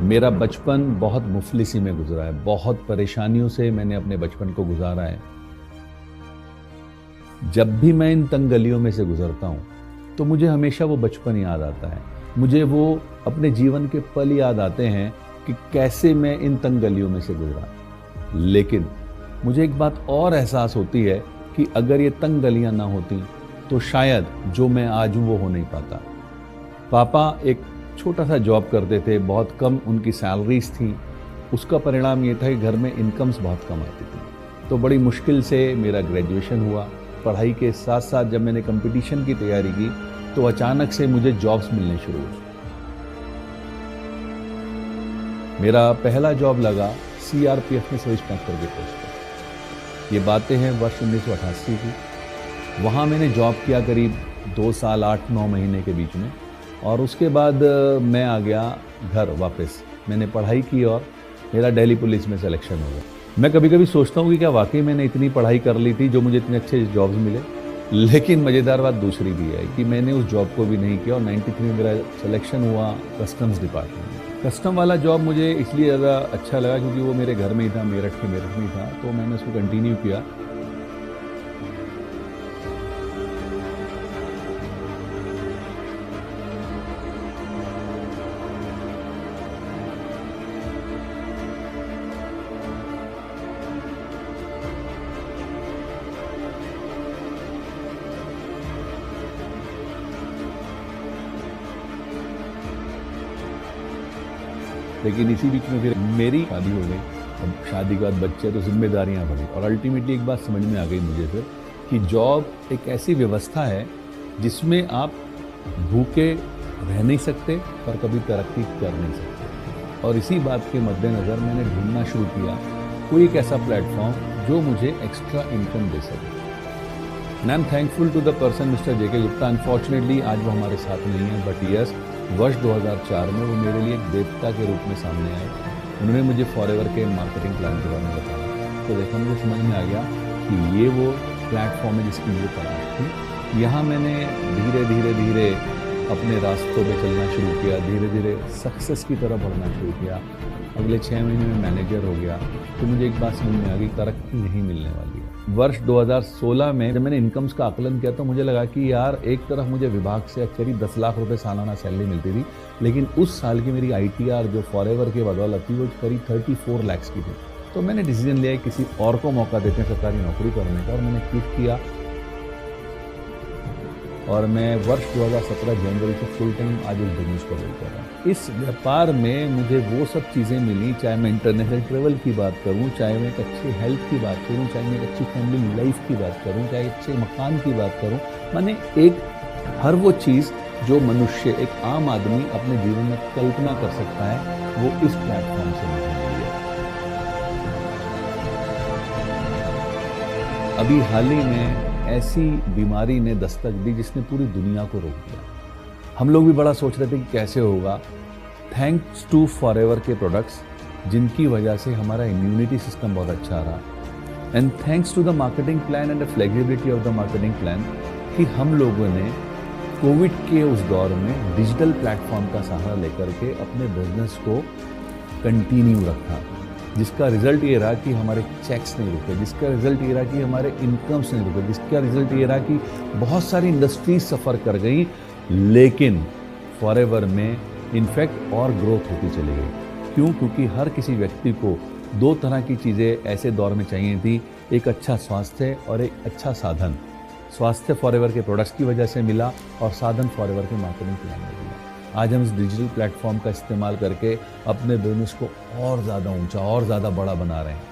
मेरा बचपन बहुत मुफलिसी में गुजरा है, बहुत परेशानियों से मैंने अपने बचपन को गुजारा है। जब भी मैं इन तंग गलियों में से गुजरता हूँ तो मुझे हमेशा वो बचपन याद आता है। मुझे वो अपने जीवन के पल याद आते हैं कि कैसे मैं इन तंग गलियों में से गुजरा। लेकिन मुझे एक बात और एहसास होती है कि अगर ये तंग गलियां ना होती तो शायद जो मैं आज हूँ वो हो नहीं पाता। पापा एक छोटा सा जॉब करते थे, बहुत कम उनकी सैलरीज थी। उसका परिणाम ये था कि घर में इनकम्स बहुत कम आती थी। तो बड़ी मुश्किल से मेरा ग्रेजुएशन हुआ। पढ़ाई के साथ साथ जब मैंने कंपटीशन की तैयारी की तो अचानक से मुझे जॉब्स मिलने शुरू हुए। मेरा पहला जॉब लगा सीआरपीएफ में सब इंस्पेक्टर के पोस्ट पर। ये बातें हैं वर्ष 1988 की। वहाँ मैंने जॉब किया करीब 2 साल 8-9 महीने के बीच में, और उसके बाद मैं आ गया घर वापस। मैंने पढ़ाई की और मेरा दिल्ली पुलिस में सिलेक्शन हो गया। मैं कभी कभी सोचता हूँ कि क्या वाकई मैंने इतनी पढ़ाई कर ली थी जो मुझे इतने अच्छे जॉब्स मिले। लेकिन मज़ेदार बात दूसरी भी है कि मैंने उस जॉब को भी नहीं किया और 93 में मेरा सिलेक्शन हुआ कस्टम्स डिपार्टमेंट में। कस्टम वाला जॉब मुझे इसलिए ज़्यादा अच्छा लगा क्योंकि वो मेरे घर में ही था, मेरठ में ही था, तो मैंने उसको कंटिन्यू किया। लेकिन इसी बीच में फिर मेरी शादी हो गई। अब शादी के बाद बच्चे तो जिम्मेदारियां बढ़ी और अल्टीमेटली एक बात समझ में आ गई मुझे फिर कि जॉब एक ऐसी व्यवस्था है जिसमें आप भूखे रह नहीं सकते पर कभी तरक्की कर नहीं सकते। और इसी बात के मद्देनज़र मैंने ढूंढना शुरू किया कोई एक ऐसा प्लेटफॉर्म जो मुझे एक्स्ट्रा इनकम दे सके। And I am thankful to the person mister JK Gupta. Unfortunately आज वो हमारे साथ नहीं है, बट यस, वर्ष 2004 में वो मेरे लिए एक देवता के रूप में सामने आए। उन्होंने मुझे फॉरएवर के मार्केटिंग प्लान के बारे में बताया। तो देखो मुझे समझ में आ गया कि ये वो प्लेटफॉर्म है जिसकी मुझे तलाश थी। यहाँ मैंने धीरे धीरे धीरे अपने रास्तों पे चलना शुरू किया, धीरे धीरे सक्सेस की तरफ बढ़ना शुरू किया। अगले 6 महीने में मैनेजर हो गया। तो मुझे एक बात समझ में आ गई, तरक्की नहीं मिलने वाली है। वर्ष 2016 में जब मैंने इनकम्स का आकलन किया तो मुझे लगा कि यार एक तरफ मुझे विभाग से करीब 10 लाख रुपए सालाना सैलरी मिलती थी, लेकिन उस साल की मेरी आईटीआर जो फॉरएवर के बदौलत थी वो करीब 34 लाख की थी। तो मैंने डिसीजन लिया किसी और को मौका देते हैं सरकारी नौकरी करने का, और मैंने क्विट किया। और मैं वर्ष 2017 जनवरी से फुल टाइम आज इस बिजनेस को डील कर रहा हूँ। इस व्यापार में मुझे वो सब चीज़ें मिली, चाहे मैं इंटरनेशनल ट्रेवल की बात करूँ, चाहे मैं एक अच्छे हेल्थ की बात करूँ, चाहे मैं एक अच्छी फैमिली लाइफ की बात करूँ, चाहे अच्छे मकान की बात करूँ। मैंने एक हर वो चीज़ जो मनुष्य, एक आम आदमी अपने जीवन में कल्पना कर सकता है, वो इस प्लेटफॉर्म से मुझे मिली है। अभी हाल ही में ऐसी बीमारी ने दस्तक दी जिसने पूरी दुनिया को रोक दिया। हम लोग भी बड़ा सोच रहे थे कि कैसे होगा। थैंक्स टू फॉरएवर के प्रोडक्ट्स जिनकी वजह से हमारा इम्यूनिटी सिस्टम बहुत अच्छा रहा, and thanks to the marketing plan and the flexibility of the marketing plan कि हम लोगों ने कोविड के उस दौर में डिजिटल प्लेटफॉर्म का सहारा लेकर के अपने बिजनेस को कंटिन्यू रखा, जिसका रिजल्ट ये रहा कि हमारे चेक्स नहीं रुके, जिसका रिजल्ट ये रहा कि हमारे इनकम्स नहीं रुके, जिसका रिजल्ट ये रहा कि बहुत सारी इंडस्ट्रीज सफ़र कर गई, लेकिन फॉरएवर में इनफैक्ट और ग्रोथ होती चली गई। क्यों? क्योंकि हर किसी व्यक्ति को 2 तरह की चीज़ें ऐसे दौर में चाहिए थी, एक अच्छा स्वास्थ्य और एक अच्छा साधन। स्वास्थ्य फॉरएवर के प्रोडक्ट्स की वजह से मिला और साधन फॉरएवर के मार्केटिंग प्लान में मिला। आज हम इस डिजिटल प्लेटफॉर्म का इस्तेमाल करके अपने बिजनेस को और ज़्यादा ऊंचा और ज़्यादा बड़ा बना रहे हैं।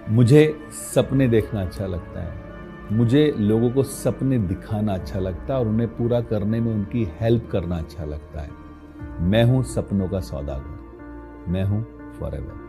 मुझे सपने देखना अच्छा लगता है, मुझे लोगों को सपने दिखाना अच्छा लगता है और उन्हें पूरा करने में उनकी हेल्प करना अच्छा लगता है। मैं हूं सपनों का सौदागर, मैं हूं फॉरएवर।